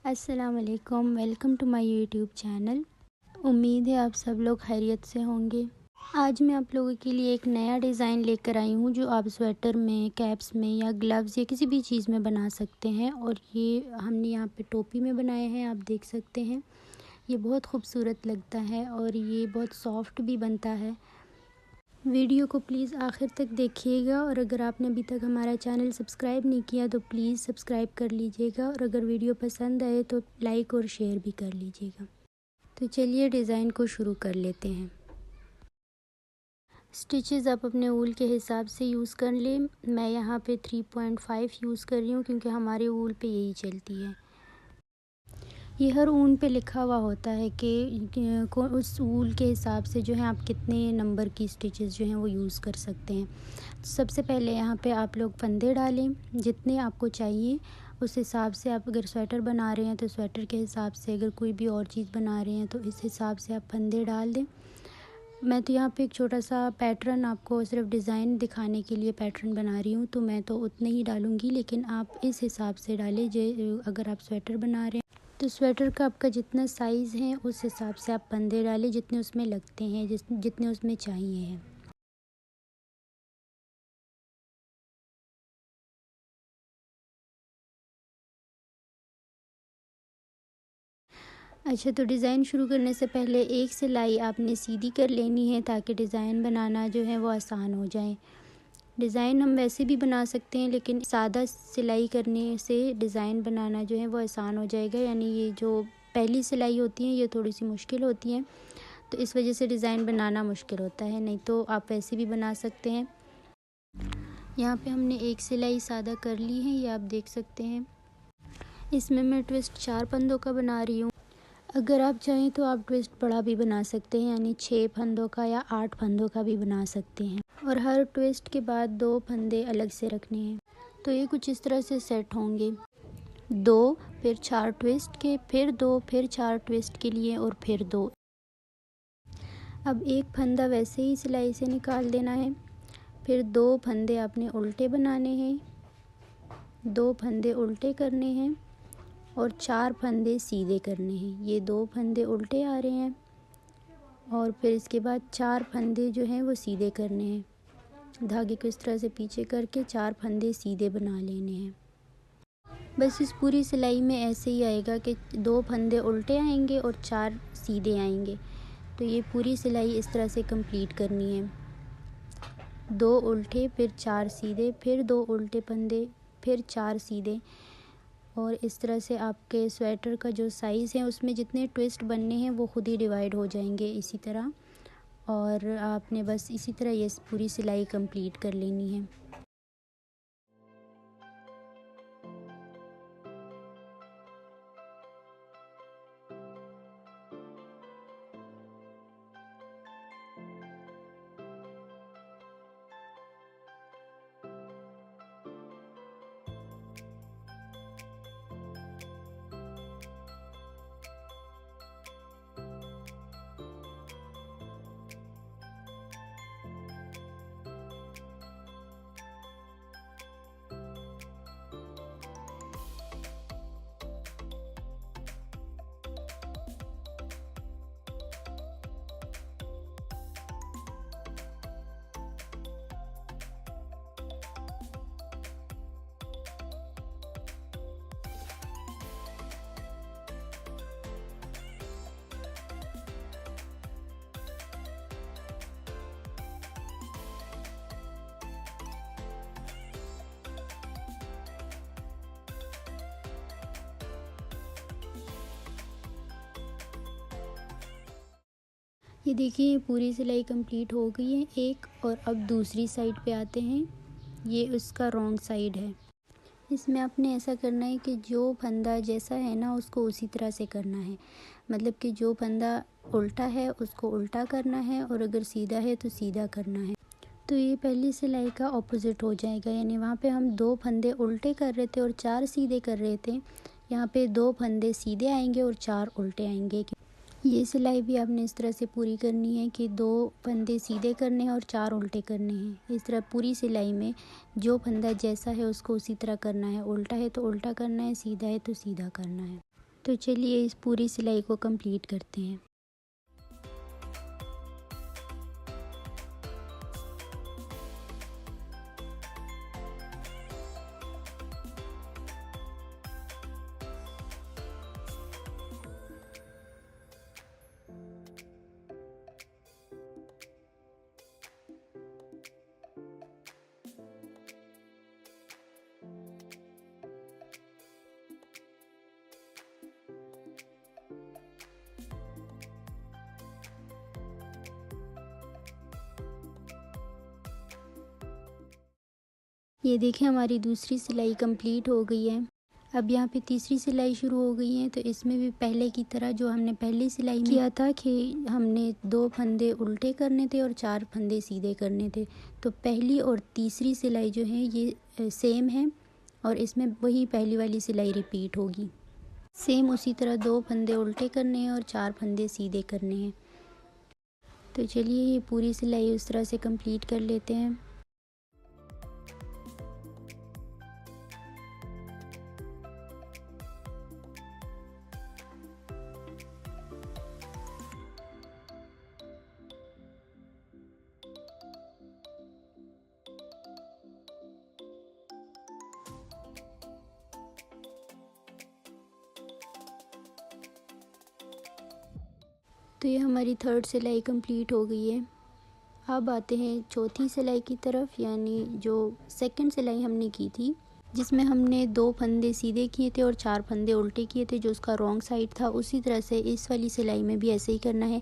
अस्सलाम वालेकुम, welcome to my YouTube channel. उम्मीद है आप सब लोग खैरियत से होंगे। आज मैं आप लोगों के लिए एक नया डिज़ाइन लेकर आई हूँ जो आप स्वेटर में, कैप्स में या ग्लव्स या किसी भी चीज़ में बना सकते हैं। और ये हमने यहाँ पे टोपी में बनाए हैं, आप देख सकते हैं। ये बहुत खूबसूरत लगता है और ये बहुत सॉफ्ट भी बनता है। वीडियो को प्लीज़ आखिर तक देखिएगा और अगर आपने अभी तक हमारा चैनल सब्सक्राइब नहीं किया तो प्लीज़ सब्सक्राइब कर लीजिएगा और अगर वीडियो पसंद आए तो लाइक और शेयर भी कर लीजिएगा। तो चलिए डिज़ाइन को शुरू कर लेते हैं। स्टिचेस आप अपने ऊल के हिसाब से यूज़ कर लें। मैं यहाँ पे 3.5 यूज़ कर रही हूँ क्योंकि हमारे ऊल पे यही चलती है। ये हर ऊन पे लिखा हुआ होता है कि उस ऊल के हिसाब से जो है आप कितने नंबर की स्टिचेस जो हैं वो यूज़ कर सकते हैं। सबसे पहले यहाँ पे आप लोग फंदे डालें जितने आपको चाहिए उस हिसाब से। आप अगर स्वेटर बना रहे हैं तो स्वेटर के हिसाब से, अगर कोई भी और चीज़ बना रहे हैं तो इस हिसाब से आप फंदे डाल दें। मैं तो यहाँ पे एक छोटा सा पैटर्न आपको सिर्फ डिज़ाइन दिखाने के लिए पैटर्न बना रही हूँ, तो मैं तो उतने ही डालूँगी, लेकिन आप इस हिसाब से डालें जो अगर आप स्वेटर बना रहे हैं तो स्वेटर का आपका जितना साइज़ है उस हिसाब से आप फंदे डालें जितने उसमें लगते हैं, जितने उसमें चाहिए हैं। अच्छा, तो डिज़ाइन शुरू करने से पहले एक सिलाई आपने सीधी कर लेनी है ताकि डिज़ाइन बनाना जो है वो आसान हो जाए। डिज़ाइन हम वैसे भी बना सकते हैं लेकिन सादा सिलाई करने से डिज़ाइन बनाना जो है वो आसान हो जाएगा। यानी ये जो पहली सिलाई होती है ये थोड़ी सी मुश्किल होती है, तो इस वजह से डिज़ाइन बनाना मुश्किल होता है, नहीं तो आप वैसे भी बना सकते हैं। यहाँ पे हमने एक सिलाई सादा कर ली है, ये आप देख सकते हैं। इसमें मैं ट्विस्ट 4 फंदों का बना रही हूँ। अगर आप चाहें तो आप ट्विस्ट बड़ा भी बना सकते हैं, यानी 6 फंदों का या 8 फंदों का भी बना सकते हैं। और हर ट्विस्ट के बाद 2 फंदे अलग से रखने हैं। तो ये कुछ इस तरह से सेट होंगे। 2 फिर 4 ट्विस्ट के, फिर 2 फिर 4 ट्विस्ट के लिए और फिर 2। अब एक फंदा वैसे ही सिलाई से निकाल देना है। फिर 2 फंदे आपने उल्टे बनाने हैं, 2 फंदे उल्टे करने हैं और 4 फंदे सीधे करने हैं। ये 2 फंदे उल्टे आ रहे हैं और फिर इसके बाद 4 फंदे जो हैं वो सीधे करने हैं। धागे को इस तरह से पीछे करके 4 फंदे सीधे बना लेने हैं। बस इस पूरी सिलाई में ऐसे ही आएगा कि 2 फंदे उल्टे आएंगे और 4 सीधे आएंगे। तो ये पूरी सिलाई इस तरह से कंप्लीट करनी है। 2 उल्टे फिर 4 सीधे, फिर 2 उल्टे फंदे, फिर 4 सीधे। और इस तरह से आपके स्वेटर का जो साइज़ है उसमें जितने ट्विस्ट बनने हैं वो खुद ही डिवाइड हो जाएंगे इसी तरह। और आपने बस इसी तरह ये पूरी सिलाई कंप्लीट कर लेनी है। ये देखिए पूरी सिलाई कंप्लीट हो गई है एक। और अब दूसरी साइड पे आते हैं। ये उसका रॉन्ग साइड है। इसमें आपने ऐसा करना है कि जो फंदा जैसा है ना उसको उसी तरह से करना है। मतलब कि जो फंदा उल्टा है उसको उल्टा करना है और अगर सीधा है तो सीधा करना है। तो ये पहली सिलाई का ऑपोजिट हो जाएगा। यानी वहाँ पे हम 2 फंदे उल्टे कर रहे थे और 4 सीधे कर रहे थे। यहाँ पे 2 फंदे सीधे आएंगे और 4 उल्टे आएंगे। ये सिलाई भी आपने इस तरह से पूरी करनी है कि 2 फंदे सीधे करने हैं और 4 उल्टे करने हैं। इस तरह पूरी सिलाई में जो फंदा जैसा है उसको उसी तरह करना है। उल्टा है तो उल्टा करना है, सीधा है तो सीधा करना है। तो चलिए इस पूरी सिलाई को कंप्लीट करते हैं। ये देखिए हमारी दूसरी सिलाई कंप्लीट हो गई है। अब यहाँ पे तीसरी सिलाई शुरू हो गई है। तो इसमें भी पहले की तरह जो हमने पहली सिलाई में किया था कि हमने 2 फंदे उल्टे करने थे और 4 फंदे सीधे करने थे। तो पहली और तीसरी सिलाई जो है ये सेम है और इसमें वही पहली वाली सिलाई रिपीट होगी। सेम उसी तरह 2 फंदे उल्टे करने हैं और 4 फंदे सीधे करने हैं। तो चलिए ये पूरी सिलाई उस तरह से कंप्लीट कर लेते हैं। तो ये हमारी थर्ड सिलाई कंप्लीट हो गई है। अब आते हैं चौथी सिलाई की तरफ, यानी जो सेकंड सिलाई हमने की थी जिसमें हमने 2 फंदे सीधे किए थे और 4 फंदे उल्टे किए थे, जो उसका रॉन्ग साइड था। उसी तरह से इस वाली सिलाई में भी ऐसे ही करना है।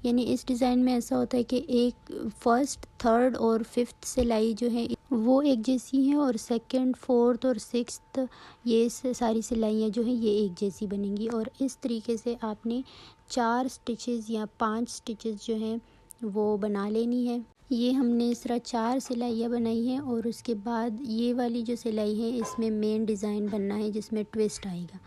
यानी इस डिज़ाइन में ऐसा होता है कि एक फर्स्ट, थर्ड और फिफ्थ सिलाई जो है वो एक जैसी हैं और सेकंड, फोर्थ और सिक्स्थ ये सारी सिलाइयाँ जो हैं ये एक जैसी बनेंगी। और इस तरीके से आपने 4 स्टिचेस या 5 स्टिचेस जो हैं वो बना लेनी है। ये हमने इस तरह 4 सिलाइयाँ बनाई हैं और उसके बाद ये वाली जो सिलाई है इसमें मेन डिज़ाइन बनना है जिसमें ट्विस्ट आएगा।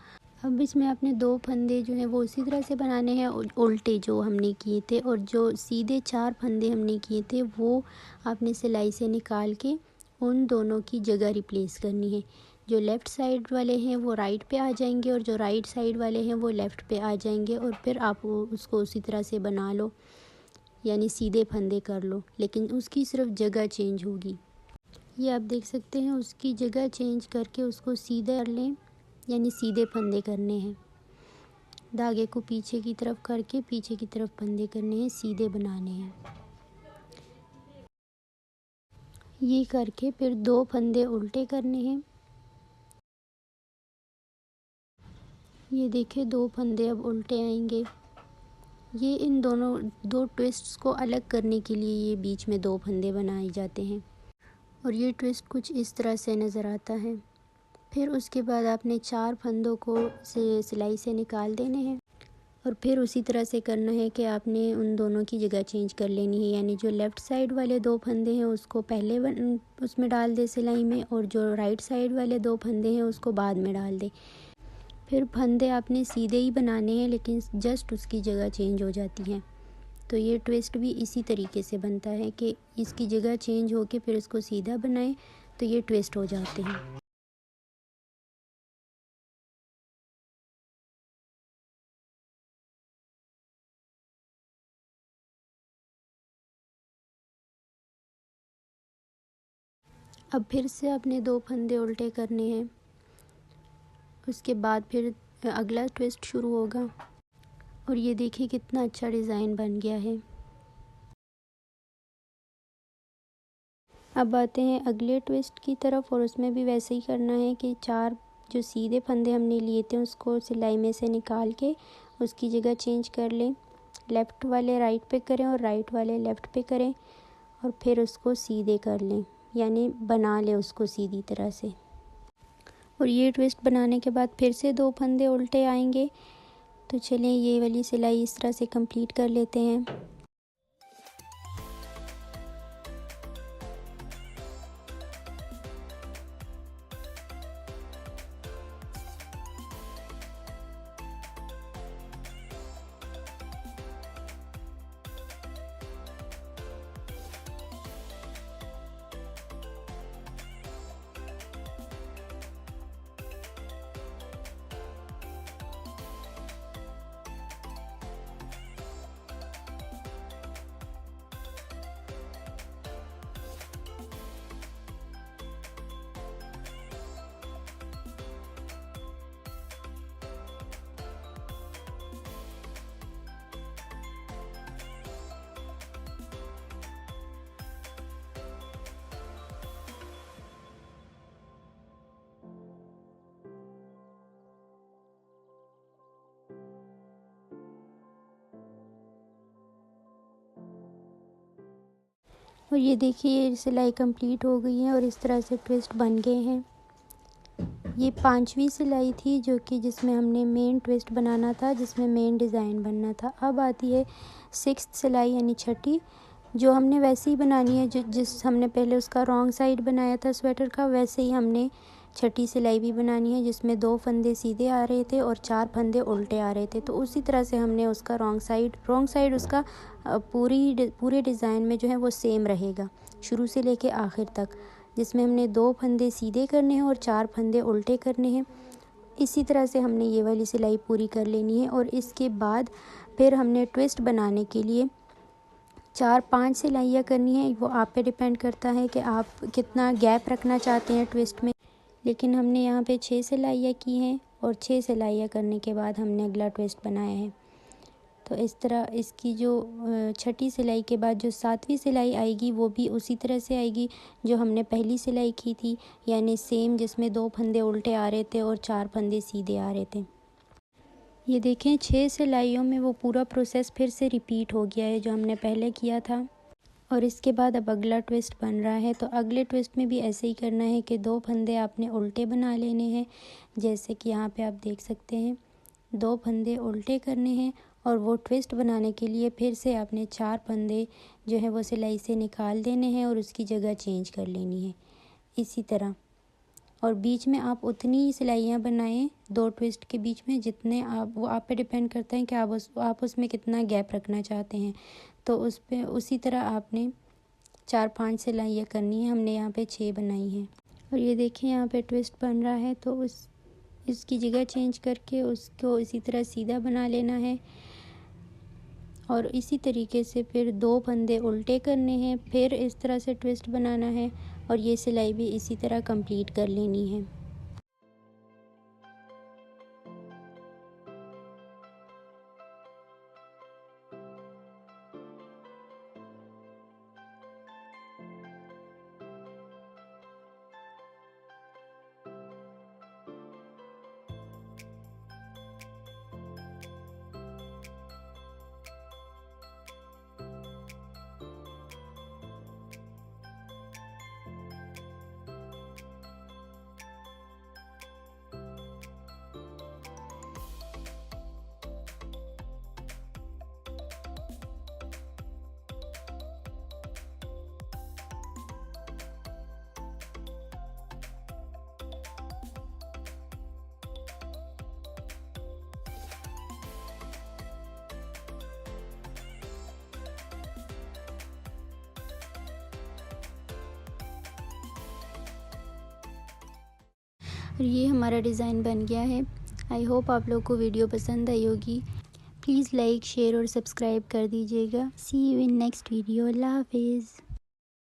अब इसमें आपने 2 फंदे जो हैं वो उसी तरह से बनाने हैं उल्टे जो हमने किए थे, और जो सीधे 4 फंदे हमने किए थे वो आपने सिलाई से निकाल के उन दोनों की जगह रिप्लेस करनी है। जो लेफ़्ट साइड वाले हैं वो राइट पे आ जाएंगे और जो राइट साइड वाले हैं वो लेफ़्ट पे आ जाएंगे, और फिर आप उसको उसी तरह से बना लो, यानी सीधे फंदे कर लो, लेकिन उसकी सिर्फ जगह चेंज होगी। ये आप देख सकते हैं, उसकी जगह चेंज करके उसको सीधे कर लें, यानी सीधे फंदे करने हैं। धागे को पीछे की तरफ करके पीछे की तरफ फंदे करने हैं, सीधे बनाने हैं। ये करके फिर 2 फंदे उल्टे करने हैं। ये देखिए 2 फंदे अब उल्टे आएंगे। ये इन दोनों 2 ट्विस्ट्स को अलग करने के लिए ये बीच में 2 फंदे बनाए जाते हैं, और ये ट्विस्ट कुछ इस तरह से नज़र आता है। फिर उसके बाद आपने 4 फंदों को सिलाई से निकाल देने हैं, और फिर उसी तरह से करना है कि आपने उन दोनों की जगह चेंज कर लेनी है। यानी जो लेफ़्ट साइड वाले 2 फंदे हैं उसको पहले उसमें डाल दे सिलाई में, और जो राइट साइड वाले 2 फंदे हैं उसको बाद में डाल दे। फिर फंदे आपने सीधे ही बनाने हैं, लेकिन जस्ट उसकी जगह चेंज हो जाती है। तो ये ट्विस्ट भी इसी तरीके से बनता है कि इसकी जगह चेंज होके फिर इसको सीधा बनाएं तो ये ट्विस्ट हो जाते हैं। अब फिर से आपने 2 फंदे उल्टे करने हैं, उसके बाद फिर अगला ट्विस्ट शुरू होगा, और ये देखिए कितना अच्छा डिज़ाइन बन गया है। अब आते हैं अगले ट्विस्ट की तरफ, और उसमें भी वैसे ही करना है कि 4 जो सीधे फंदे हमने लिए थे उसको सिलाई में से निकाल के उसकी जगह चेंज कर लें। लेफ़्ट वाले राइट पे करें और राइट वाले लेफ़्ट पे करें, और फिर उसको सीधे कर लें, यानी बना लें उसको सीधी तरह से। और ये ट्विस्ट बनाने के बाद फिर से 2 फंदे उल्टे आएंगे। तो चलें ये वाली सिलाई इस तरह से कंप्लीट कर लेते हैं। और ये देखिए सिलाई कंप्लीट हो गई है और इस तरह से ट्विस्ट बन गए हैं। ये 5वीं सिलाई थी जो कि जिसमें हमने मेन ट्विस्ट बनाना था, जिसमें मेन डिज़ाइन बनना था। अब आती है 6th सिलाई यानी छठी, जो हमने वैसे ही बनानी है जिस हमने पहले उसका रॉन्ग साइड बनाया था स्वेटर का, वैसे ही हमने छठी सिलाई भी बनानी है, जिसमें 2 फंदे सीधे आ रहे थे और 4 फंदे उल्टे आ रहे थे। तो उसी तरह से हमने उसका रॉन्ग साइड उसका पूरे डिज़ाइन में जो है वो सेम रहेगा शुरू से लेके आखिर तक, जिसमें हमने 2 फंदे सीधे करने हैं और 4 फंदे उल्टे करने हैं। इसी तरह से हमने ये वाली सिलाई पूरी कर लेनी है। और इसके बाद फिर हमने ट्विस्ट बनाने के लिए 4-5 सिलाइयाँ करनी है। वो आप पे डिपेंड करता है कि आप कितना गैप रखना चाहते हैं ट्विस्ट में, लेकिन हमने यहाँ पे 6 सिलाइयाँ की हैं और 6 सिलाइयाँ करने के बाद हमने अगला ट्विस्ट बनाया है। तो इस तरह इसकी जो छठी सिलाई के बाद जो 7वीं सिलाई आएगी वो भी उसी तरह से आएगी जो हमने पहली सिलाई की थी, यानी सेम, जिसमें 2 फंदे उल्टे आ रहे थे और 4 फंदे सीधे आ रहे थे। ये देखें 6 सिलाइयों में वो पूरा प्रोसेस फिर से रिपीट हो गया है जो हमने पहले किया था। और इसके बाद अब अगला ट्विस्ट बन रहा है। तो अगले ट्विस्ट में भी ऐसे ही करना है कि 2 फंदे आपने उल्टे बना लेने हैं, जैसे कि यहाँ पे आप देख सकते हैं 2 फंदे उल्टे करने हैं। और वो ट्विस्ट बनाने के लिए फिर से आपने 4 फंदे जो है वो सिलाई से निकाल देने हैं और उसकी जगह चेंज कर लेनी है इसी तरह। और बीच में आप उतनी ही सिलाइयाँ बनाएं 2 ट्विस्ट के बीच में जितने वो आप पे डिपेंड करता है कि आप उसमें कितना गैप रखना चाहते हैं। तो उसी तरह आपने 4-5 सिलाइयाँ करनी है। हमने यहाँ पे 6 बनाई हैं। और ये देखिए यहाँ पे ट्विस्ट बन रहा है, तो इसकी जगह चेंज करके उसको इसी तरह सीधा बना लेना है। और इसी तरीके से फिर 2 फंदे उल्टे करने हैं, फिर इस तरह से ट्विस्ट बनाना है और ये सिलाई भी इसी तरह कंप्लीट कर लेनी है। और ये हमारा डिज़ाइन बन गया है। आई होप आप लोग को वीडियो पसंद आई होगी। प्लीज़ लाइक, शेयर और सब्सक्राइब कर दीजिएगा। सी यू इन नेक्स्ट वीडियो। अल्लाह हाफिज़।